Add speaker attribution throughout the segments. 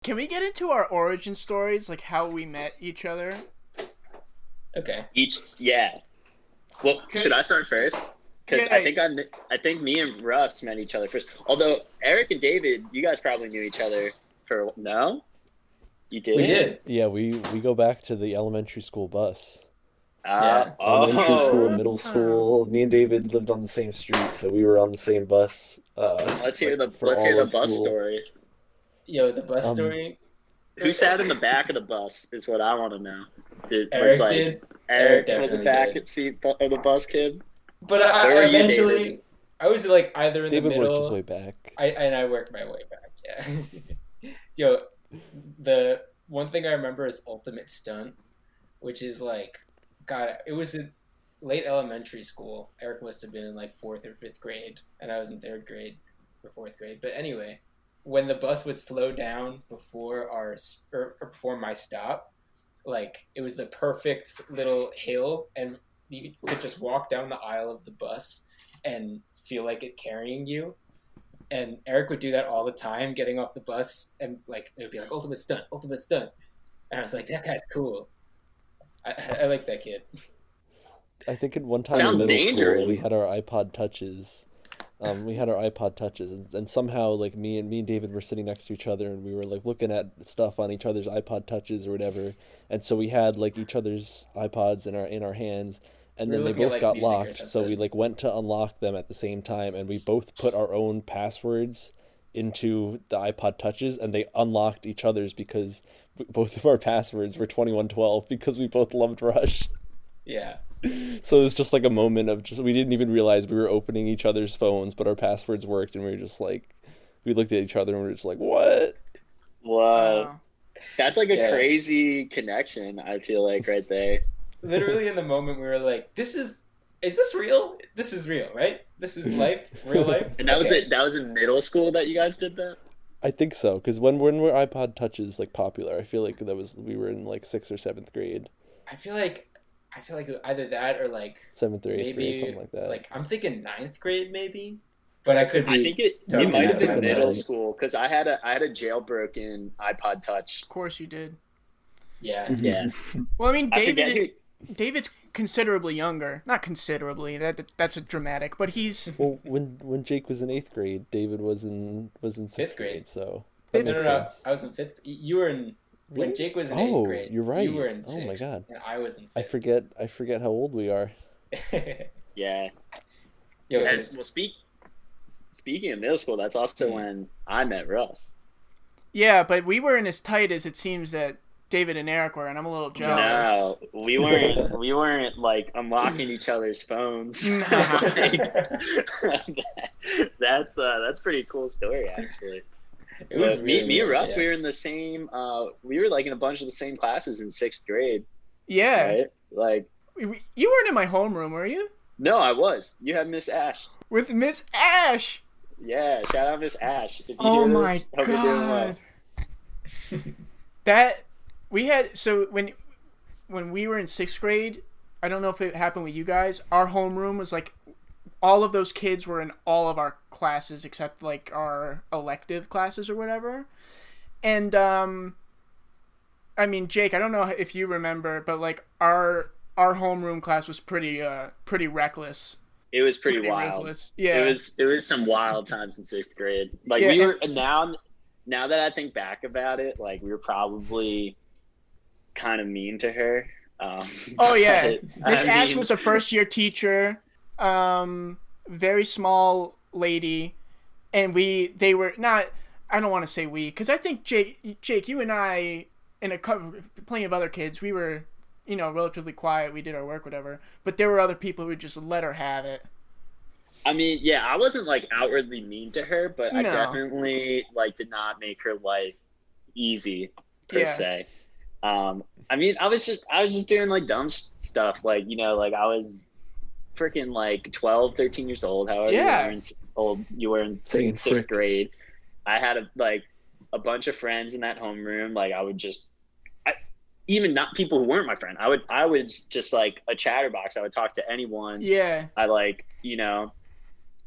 Speaker 1: Can we get into our origin stories, like how we met each other?
Speaker 2: Okay.
Speaker 3: Yeah. Well, should
Speaker 1: Okay.
Speaker 3: I start first? Because
Speaker 1: Yeah.
Speaker 3: I think me and Russ met each other first. Although Eric and David, you guys probably knew each other for no, you
Speaker 2: We
Speaker 3: didn't.
Speaker 2: did.
Speaker 4: Yeah, we go back to the elementary school bus.
Speaker 2: Yeah.
Speaker 4: Elementary school,
Speaker 3: Oh,
Speaker 4: middle school. Me and David lived on the same street, so we were on the same bus. Like for
Speaker 3: let's hear
Speaker 4: all
Speaker 3: the
Speaker 4: of
Speaker 3: bus
Speaker 4: school.
Speaker 3: story.
Speaker 2: Yo, the bus
Speaker 4: Um,
Speaker 2: story.
Speaker 3: Who sat in the back of the bus is what I want to know. Was
Speaker 2: Eric
Speaker 3: like
Speaker 2: did.
Speaker 3: Eric
Speaker 2: Eric
Speaker 3: was a
Speaker 2: definitely
Speaker 3: back seat of the bus kid.
Speaker 2: But
Speaker 3: Where were
Speaker 2: I
Speaker 3: you,
Speaker 2: eventually,
Speaker 3: David?
Speaker 2: I was like either in
Speaker 4: David
Speaker 2: the
Speaker 4: worked his way
Speaker 2: middle.
Speaker 4: back.
Speaker 2: I worked my way back. Yeah. Yo, the one thing I remember is Ultimate Stunt, which is like, God, it was in late elementary school. Eric must have been in like fourth or fifth grade, and I was in third grade or fourth grade. But anyway, when the bus would slow down before or before my stop, like it was the perfect little hill, and you could just walk down the aisle of the bus and feel like it carrying you. And Eric would do that all the time, getting off the bus, and like it would be like ultimate stunt, ultimate stunt. And I was like, that guy's cool. I like that kid.
Speaker 4: I think at one time in
Speaker 3: Sounds
Speaker 4: middle school we
Speaker 3: dangerous.
Speaker 4: had our iPod touches. And somehow like me and David were sitting next to each other, and we were like looking at stuff on each other's iPod touches or whatever. And so we had like each other's iPods in our hands, and
Speaker 2: We were
Speaker 4: then they
Speaker 2: looking at
Speaker 4: both
Speaker 2: like
Speaker 4: got
Speaker 2: music or
Speaker 4: locked. So we
Speaker 2: something.
Speaker 4: like went to unlock them at the same time, and we both put our own passwords into the iPod touches, and they unlocked each other's because both of our passwords were 2112 because we both loved Rush.
Speaker 2: Yeah.
Speaker 4: So it was just like a moment of just we didn't even realize we were opening each other's phones, but our passwords worked, and we were just like, we looked at each other and we were just like, what?
Speaker 3: Whoa,
Speaker 1: Uh,
Speaker 3: that's like a
Speaker 2: Yeah.
Speaker 3: crazy connection. I feel like right there.
Speaker 2: Literally in the moment we were like, is this real? This is real, right? This is life, real life.
Speaker 3: And that was
Speaker 2: Okay.
Speaker 3: it. That was in middle school that you guys did that.
Speaker 4: I think so, because when were iPod touches like popular? I feel like that was we were in like sixth or seventh grade,
Speaker 2: I feel like either that or like
Speaker 4: seventh or eighth grade,
Speaker 2: maybe
Speaker 4: something like that.
Speaker 2: like I'm thinking ninth grade maybe, but I could be.
Speaker 3: I think it
Speaker 2: totally
Speaker 3: might
Speaker 2: out
Speaker 3: have
Speaker 2: of
Speaker 3: been
Speaker 2: my
Speaker 4: Open
Speaker 3: middle
Speaker 4: mind.
Speaker 3: school because I had a jailbroken iPod Touch.
Speaker 1: of course you did.
Speaker 2: Yeah.
Speaker 3: Yeah,
Speaker 1: Well, I mean,
Speaker 3: I forget who.
Speaker 1: David's considerably younger. Not considerably. That's a dramatic, but he's
Speaker 4: Well, when Jake was in eighth grade, David was in sixth
Speaker 2: Fifth grade.
Speaker 4: grade, so
Speaker 1: Fifth-
Speaker 4: that
Speaker 2: No,
Speaker 4: makes
Speaker 2: no, no.
Speaker 4: sense.
Speaker 2: I was in fifth. You were in when
Speaker 4: Really?
Speaker 2: Jake was in
Speaker 4: Oh,
Speaker 2: eighth grade.
Speaker 4: you're right.
Speaker 2: You were in
Speaker 4: Oh my
Speaker 2: sixth,
Speaker 4: God.
Speaker 2: and I was in
Speaker 4: I
Speaker 2: fifth.
Speaker 4: forget how old we are.
Speaker 3: Yeah,
Speaker 2: Yo,
Speaker 3: and
Speaker 2: it's-
Speaker 3: well, speaking of middle school, that's also when I met Russ.
Speaker 1: yeah, but we weren't as tight as it seems that David and Eric were, and I'm a little jealous.
Speaker 3: No, we weren't like unlocking each other's phones.
Speaker 1: Nah.
Speaker 3: That's pretty cool story actually.
Speaker 2: it was
Speaker 3: But
Speaker 2: really
Speaker 3: me and
Speaker 2: weird,
Speaker 3: Russ,
Speaker 2: yeah.
Speaker 3: we were in the same. We were like in a bunch of the same classes in sixth grade,
Speaker 1: Yeah,
Speaker 3: right? Like,
Speaker 1: you weren't in my homeroom, were you?
Speaker 3: no, I was. You had Miss Ash.
Speaker 1: With Miss Ash.
Speaker 3: Yeah, shout out Miss Ash. If you
Speaker 1: Oh
Speaker 3: hear
Speaker 1: my
Speaker 3: this, hope you're doing well.
Speaker 1: god. That we had so when we were in sixth grade, I don't know if it happened with you guys. Our homeroom was like all of those kids were in all of our classes except like our elective classes or whatever. And I mean, Jake, I don't know if you remember, but like our homeroom class was pretty reckless.
Speaker 3: It was pretty wild.
Speaker 1: Ruthless. Yeah.
Speaker 3: It was some wild times in sixth grade. Like
Speaker 1: Yeah,
Speaker 3: we were now that I think back about it, like we were probably kind of mean to her.
Speaker 1: Oh yeah,
Speaker 3: but,
Speaker 1: Miss
Speaker 3: I
Speaker 1: Ash
Speaker 3: mean,
Speaker 1: was a first year teacher, very small lady, and they were not. I don't want to say we, because I think Jake, you and I, and plenty of other kids, we were, relatively quiet. We did our work, whatever. But there were other people who would just let her have it.
Speaker 3: I mean, yeah, I wasn't like outwardly mean to her, but I
Speaker 1: No.
Speaker 3: definitely like did not make her life easy per
Speaker 1: Yeah.
Speaker 3: se. I mean, I was just doing like dumb stuff, like like I was freaking like 12, 13 years old, however
Speaker 1: Yeah.
Speaker 3: old you were in
Speaker 4: Saying
Speaker 3: sixth
Speaker 4: frick.
Speaker 3: grade. I had a bunch of friends in that homeroom. Like I would just, even not people who weren't my friend. I was just like a chatterbox. I would talk to anyone.
Speaker 1: Yeah.
Speaker 3: I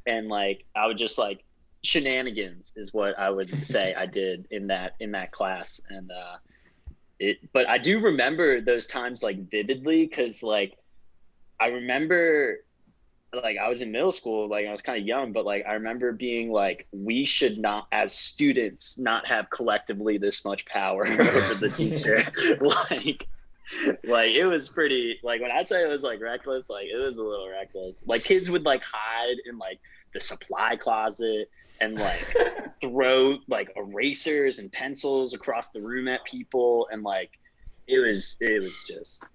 Speaker 3: and like I would just like shenanigans is what I would say I did in that class. And but I do remember those times like vividly, because like I remember like I was in middle school, like I was kind of young, but like I remember being like, we should not, as students, not have collectively this much power over the teacher. like it was pretty, like when I say it was like reckless, like it was a little reckless. Like kids would like hide in like the supply closet and like throw like erasers and pencils across the room at people, and like it was just.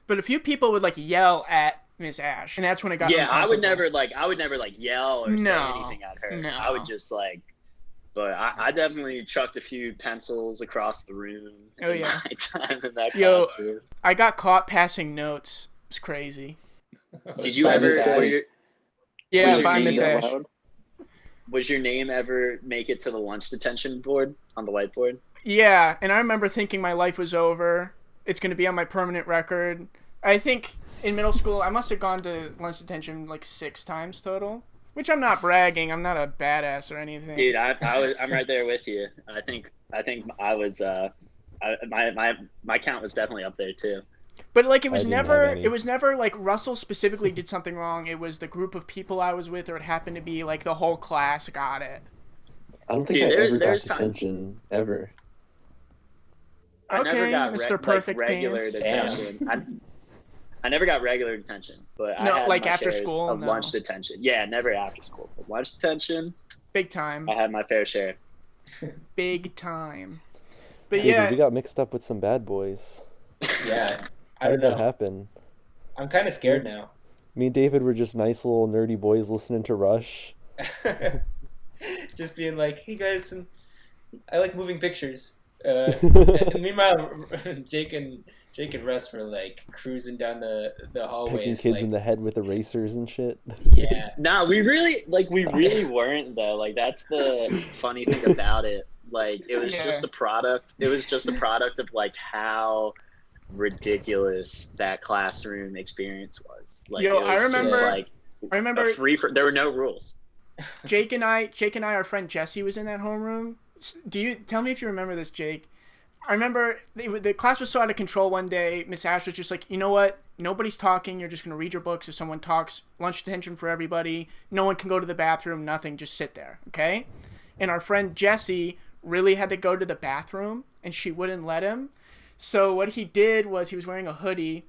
Speaker 1: But a few people would like yell at Miss Ash, and that's when it got
Speaker 3: I would never like yell or say anything at her.
Speaker 1: No.
Speaker 3: I would just like, but I definitely chucked a few pencils across the room.
Speaker 1: Oh yeah,
Speaker 3: my time in that
Speaker 1: Yo,
Speaker 3: classroom.
Speaker 1: I got caught passing notes. It's crazy.
Speaker 3: Did you ever?
Speaker 1: Yeah, by Miss Ash.
Speaker 3: Was your name ever make it to the lunch detention board on the whiteboard?
Speaker 1: Yeah, and I remember thinking my life was over. It's going to be on my permanent record. I think in middle school, I must have gone to lunch detention like 6 times total, which I'm not bragging. I'm not a badass or anything.
Speaker 3: Dude, I'm right there with you. I think I was my count was definitely up there too.
Speaker 1: But like it was never like Russell specifically did something wrong. It was the group of people I was with, or it happened to be like the whole class got it.
Speaker 4: I don't think I ever got detention ever.
Speaker 3: I never got
Speaker 1: Mr. Perfect
Speaker 3: regular
Speaker 1: Pants.
Speaker 3: detention. I never got regular detention, but I had
Speaker 1: like
Speaker 3: my
Speaker 1: after
Speaker 3: shares
Speaker 1: school,
Speaker 3: of lunch detention. Yeah, never after school. But lunch detention,
Speaker 1: big time.
Speaker 3: I had my fair share.
Speaker 1: Big time. But
Speaker 4: Dude,
Speaker 1: yeah,
Speaker 4: we got mixed up with some bad boys.
Speaker 2: Yeah,
Speaker 4: How did that happen?
Speaker 2: I'm kind of scared now.
Speaker 4: Me and David were just nice little nerdy boys listening to Rush.
Speaker 2: Just being like, hey guys, I like moving pictures. And meanwhile, Jake and Russ were like cruising down the hallways,
Speaker 4: Picking kids
Speaker 2: like,
Speaker 4: in the head with erasers and shit.
Speaker 2: Yeah.
Speaker 3: Nah, we really weren't though. Like that's the funny thing about it. Like it was just a product. It was just a product of like how ridiculous that classroom experience was. Like,
Speaker 1: Yo,
Speaker 3: it was
Speaker 1: I remember.
Speaker 3: just,
Speaker 1: I remember.
Speaker 3: There were no rules.
Speaker 1: Jake and I, our friend Jesse was in that homeroom. Do you tell me if you remember this, Jake? I remember the class was so out of control one day. Miss Ash was just like, you know what? Nobody's talking. You're just going to read your books. If someone talks, lunch detention for everybody. No one can go to the bathroom. Nothing. Just sit there. Okay? And our friend Jesse really had to go to the bathroom, and she wouldn't let him. So what he did was he was wearing a hoodie.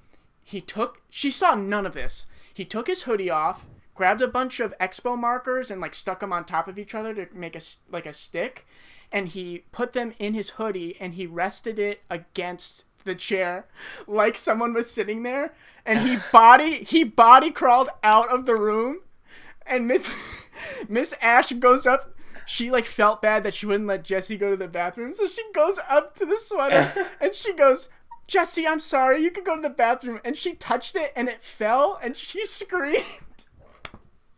Speaker 1: She saw none of this. He took his hoodie off, grabbed a bunch of Expo markers, and like stuck them on top of each other to make a stick. And he put them in his hoodie, and he rested it against the chair like someone was sitting there. And he body crawled out of the room. And Miss Ash goes up. She like felt bad that she wouldn't let Jesse go to the bathroom, so she goes up to the sweater and she goes, "Jesse, I'm sorry. You can go to the bathroom." And she touched it, and it fell, and she screamed.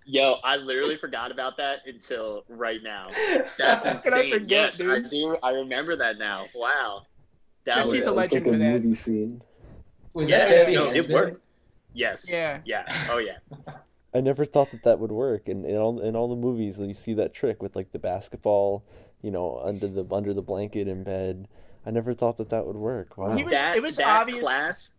Speaker 3: Yo, I literally forgot about that until right now. That's insane.
Speaker 1: I forget,
Speaker 3: yes,
Speaker 1: dude?
Speaker 3: I do. I remember that now. Wow.
Speaker 1: Jesse's a legend
Speaker 4: like
Speaker 1: for that.
Speaker 4: Movie scene.
Speaker 2: Was
Speaker 3: Yeah,
Speaker 2: that Jesse
Speaker 3: no, it
Speaker 2: Henson?
Speaker 3: worked. Yes.
Speaker 1: Yeah.
Speaker 3: Yeah. Oh yeah.
Speaker 4: I never thought that would work, and in all the movies you see that trick with like the basketball, under the blanket in bed. I never thought that would work. Wow.
Speaker 1: It was
Speaker 3: that
Speaker 1: obvious.
Speaker 3: Class,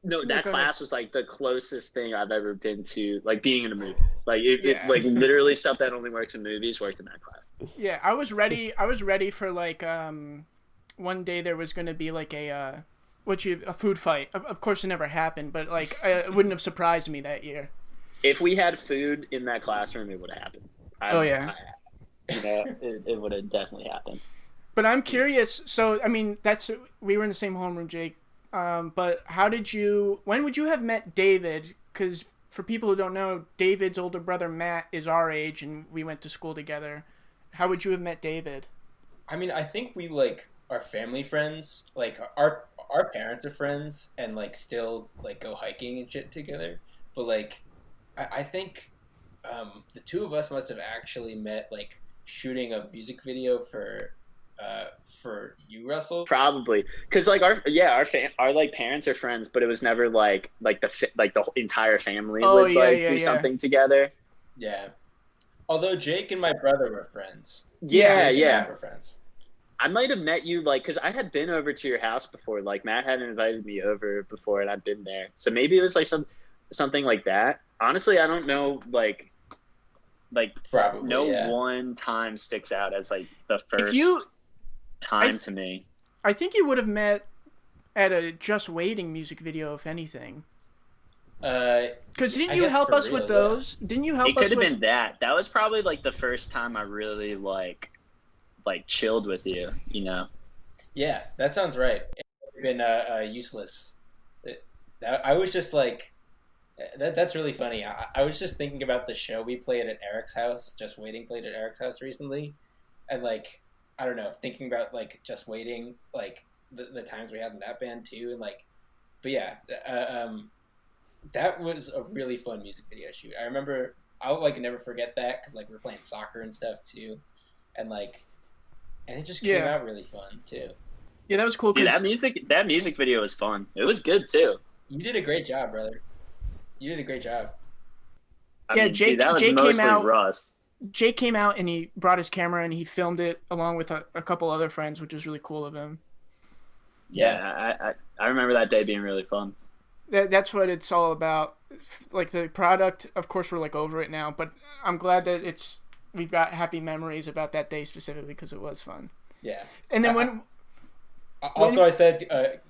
Speaker 3: that class was like the closest thing I've ever been to like being in a movie. Like it like literally stuff that only works in movies worked in that class.
Speaker 1: Yeah, I was ready for like one day there was going to be like a food fight. Of course it never happened, but like it wouldn't have surprised me that year.
Speaker 3: If we had food in that classroom, it would have happened. It would have definitely happened.
Speaker 1: But I'm curious. So I mean, we were in the same homeroom, Jake. But when would you have met David? Because for people who don't know, David's older brother Matt is our age, and we went to school together. How would you have met David?
Speaker 2: I mean, I think we like are family friends. Like our parents are friends, and like still like go hiking and shit together. But like, I think the two of us must have actually met like shooting a music video for you, Russell.
Speaker 3: Probably because like our like parents are friends, but it was never like the entire family would do something together.
Speaker 2: Yeah. Although Jake and my brother were friends.
Speaker 3: Yeah,
Speaker 2: Jake and
Speaker 3: yeah.
Speaker 2: Matt were friends.
Speaker 3: I might have met you like because I had been over to your house before. Like Matt had invited me over before, and I'd been there. So maybe it was like something like that. Honestly, I don't know. Like
Speaker 2: Probably,
Speaker 3: no
Speaker 2: yeah.
Speaker 3: one time sticks out as like the first time to me.
Speaker 1: I think you would have met at a Just Waiting music video, if anything. Because didn't you help us with those? Didn't you help us?
Speaker 3: It could have been that. That was probably like the first time I really like chilled with you. You know.
Speaker 2: Yeah, that sounds right. It would have been useless. I was just like, that's really funny. I was just thinking about the show we played at Eric's house. Just Waiting played at Eric's house recently, and like, I don't know, thinking about like Just Waiting, like the times we had in that band too, and like, but yeah, that was a really fun music video shoot. I remember I'll like never forget that because like we were playing soccer and stuff too, and like, and it just came out really fun too.
Speaker 1: Yeah, that was cool.
Speaker 3: Dude, that music video was fun. It was good too.
Speaker 2: You did a great job, brother. You did a great job.
Speaker 3: I mean, Jake
Speaker 1: came out.
Speaker 3: Russ.
Speaker 1: Jake came out and he brought his camera and he filmed it along with a couple other friends, which was really cool of him.
Speaker 3: Yeah, I remember that day being really fun.
Speaker 1: That's what it's all about. Like the product, of course, we're like over it now, but I'm glad that we've got happy memories about that day specifically because it was fun.
Speaker 2: Yeah.
Speaker 1: And then
Speaker 2: I said,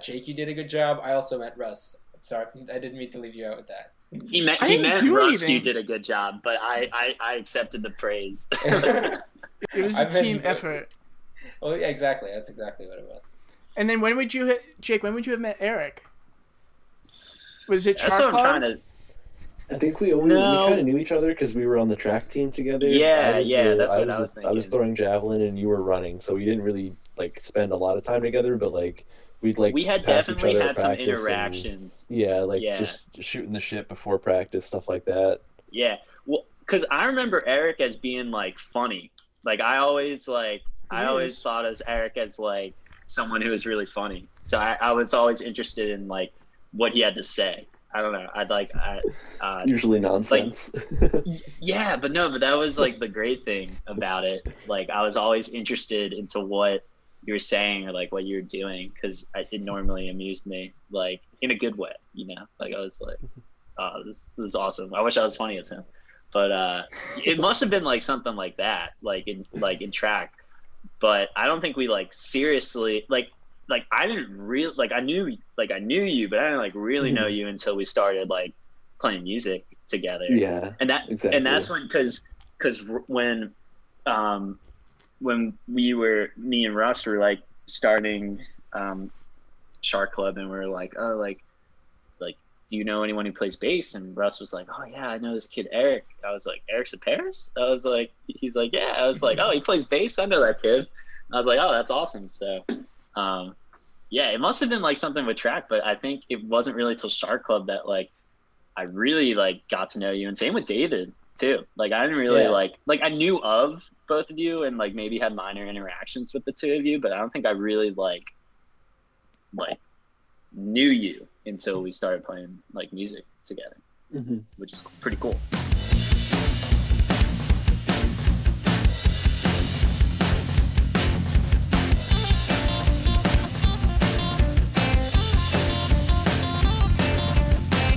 Speaker 2: Jake, you did a good job. I also meant Russ. Sorry, I didn't mean to leave you out with that.
Speaker 3: He meant Russ. You did a good job, but I accepted the praise.
Speaker 1: It was a team effort.
Speaker 2: Well, yeah, exactly. That's exactly what it was.
Speaker 1: And then Jake? When would you have met Eric? Was it
Speaker 3: That's what I'm trying to.
Speaker 4: I think we kind of knew each other because we were on the track team together.
Speaker 3: Yeah, that's what I was thinking.
Speaker 4: I was throwing javelin and you were running, so we didn't really like spend a lot of time together. But like we had
Speaker 3: definitely had some interactions.
Speaker 4: Just shooting the shit before practice, stuff like that.
Speaker 3: Yeah, well, because I remember Eric as being like funny. Like I always thought as Eric as like someone who was really funny. So I was always interested in like what he had to say. I don't know.
Speaker 4: Usually nonsense.
Speaker 3: Like, yeah, but that was like the great thing about it. Like I was always interested into what you were saying or like what you were doing because it normally amused me, like in a good way, you know. Like I was like, oh, this is awesome. I wish I was funny as him. But it must have been like something like that, like in track. But I don't think we like seriously like I didn't really like I knew you, but I didn't like really know you until we started like playing music together.
Speaker 4: Yeah,
Speaker 3: and that's when because when me and Russ were like starting Shark Club and we were like, oh, like do you know anyone who plays bass? And Russ was like, oh yeah, I know this kid Eric. I was like, Eric's in Paris? I was like, he's like, yeah. I was like, oh, he plays bass? I know that kid. I was like, oh, that's awesome. So yeah, it must have been like something with track, but I think it wasn't really till Shark Club that like I really like got to know you, and same with David too. Like I didn't really like I knew of both of you and like maybe had minor interactions with the two of you, but I don't think I really like knew you until we started playing like music together, which is pretty cool.